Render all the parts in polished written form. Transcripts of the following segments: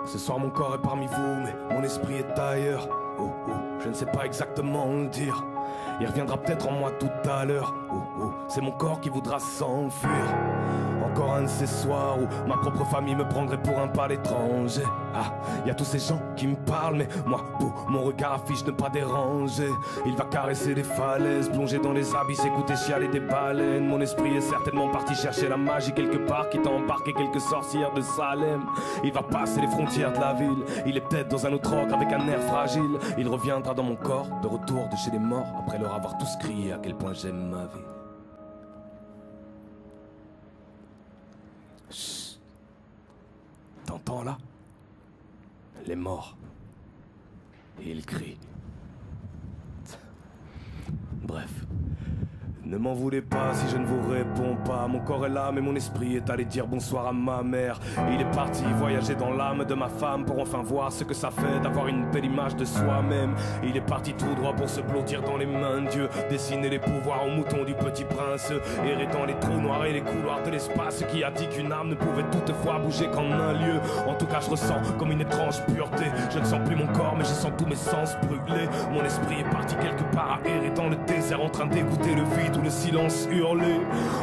Ce soir mon corps est parmi vous, mais mon esprit est ailleurs. Oh oh, je ne sais pas exactement le dire. Il reviendra peut-être en moi tout à l'heure. Oh oh, c'est mon corps qui voudra s'enfuir. Encore un de ces soirs où ma propre famille me prendrait pour un pâle étranger. Ah, y a tous ces gens qui me parlent, mais moi, mon regard affiche ne pas déranger. Il va caresser les falaises, plonger dans les abysses, écouter chialer des baleines. Mon esprit est certainement parti chercher la magie quelque part, qui t'a embarqué quelques sorcières de Salem. Il va passer les frontières de la ville. Il est peut-être dans un autre ordre avec un air fragile. Il reviendra dans mon corps, de retour de chez les morts, après leur avoir tous crié à quel point j'aime ma vie. Chut. T'entends là? Les morts. Et ils crient. Bref. Ne m'en voulez pas si je ne vous réponds pas. Mon corps est là mais mon esprit est allé dire bonsoir à ma mère. Il est parti voyager dans l'âme de ma femme pour enfin voir ce que ça fait d'avoir une belle image de soi-même. Il est parti tout droit pour se blottir dans les mains de Dieu, dessiner les pouvoirs aux moutons du petit prince, errer dans les trous noirs et les couloirs de l'espace. Qui a dit qu'une âme ne pouvait toutefois bouger qu'en un lieu? En tout cas je ressens comme une étrange pureté. Je ne sens plus mon corps mais je sens tous mes sens brûlés. Mon esprit est parti quelque part à errer dans le désert, en train d'écouter le vide ou le silence hurlé.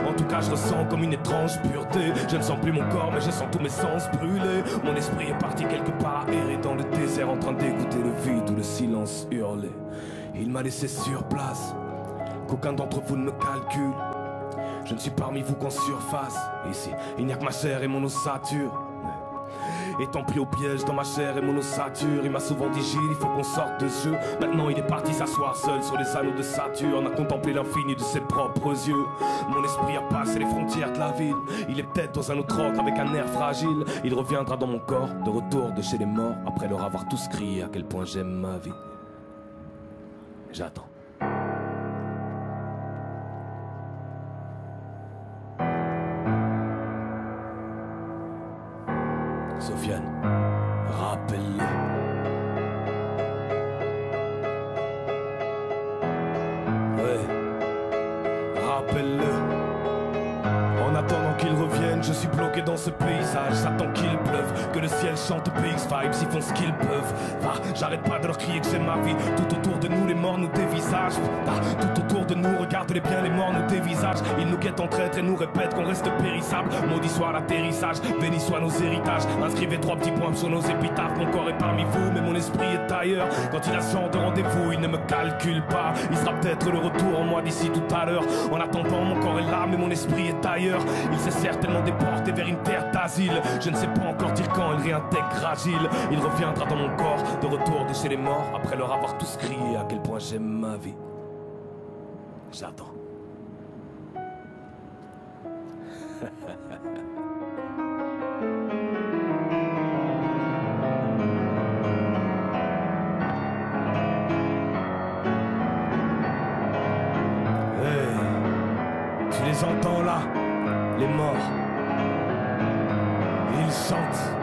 En tout cas je ressens comme une étrange pureté. Je ne sens plus mon corps mais je sens tous mes sens brûlés. Mon esprit est parti quelque part à errer dans le désert, en train d'écouter le vide ou le silence hurlé. Il m'a laissé sur place, qu'aucun d'entre vous ne me calcule. Je ne suis parmi vous qu'en surface. Ici il n'y a que ma chair et mon ossature. Étant pris au piège dans ma chair et mon ossature, il m'a souvent dit Gilles, il faut qu'on sorte de ce jeu. Maintenant il est parti s'asseoir seul sur les anneaux de Saturne, à contempler l'infini de ses propres yeux. Mon esprit a passé les frontières de la ville. Il est peut-être dans un autre ordre avec un air fragile. Il reviendra dans mon corps, de retour de chez les morts, après leur avoir tous crié à quel point j'aime ma vie. J'attends. Sofiane, rappelle-le. Ouais, rappelle-le. En attendant qu'il revienne, je suis bloqué dans ce paysage. J'attends qu'il pleuve, que le ciel chante PX Vibes. Ils font ce qu'ils peuvent. Ah, j'arrête pas de leur crier que j'ai ma vie. Tout autour de nous, les morts nous dévisagent. Ah, tout autour de nous, regardez bien, les morts nous dévisagent. Ils nous guettent en traître et nous répètent qu'on reste périssable. Maudit soit l'atterrissage, béni soient nos héritages. Inscrivez 3 petits points sur nos épitaphes. Mon corps est parmi vous, mais mon esprit est ailleurs. Quand il a ce genre de rendez-vous, il ne me calcule pas. Il sera peut-être le retour en moi d'ici tout à l'heure. En attendant, mon corps est là, mais mon esprit est ailleurs. Il s'est certainement déporté vers une terre d'asile. Je ne sais pas encore dire quand il réintègre Agile. Il reviendra dans mon corps, de retour de chez les morts, après leur avoir tous crié à quel point j'aime ma vie. J'attends. Tu les entends là, les morts. Ils chantent.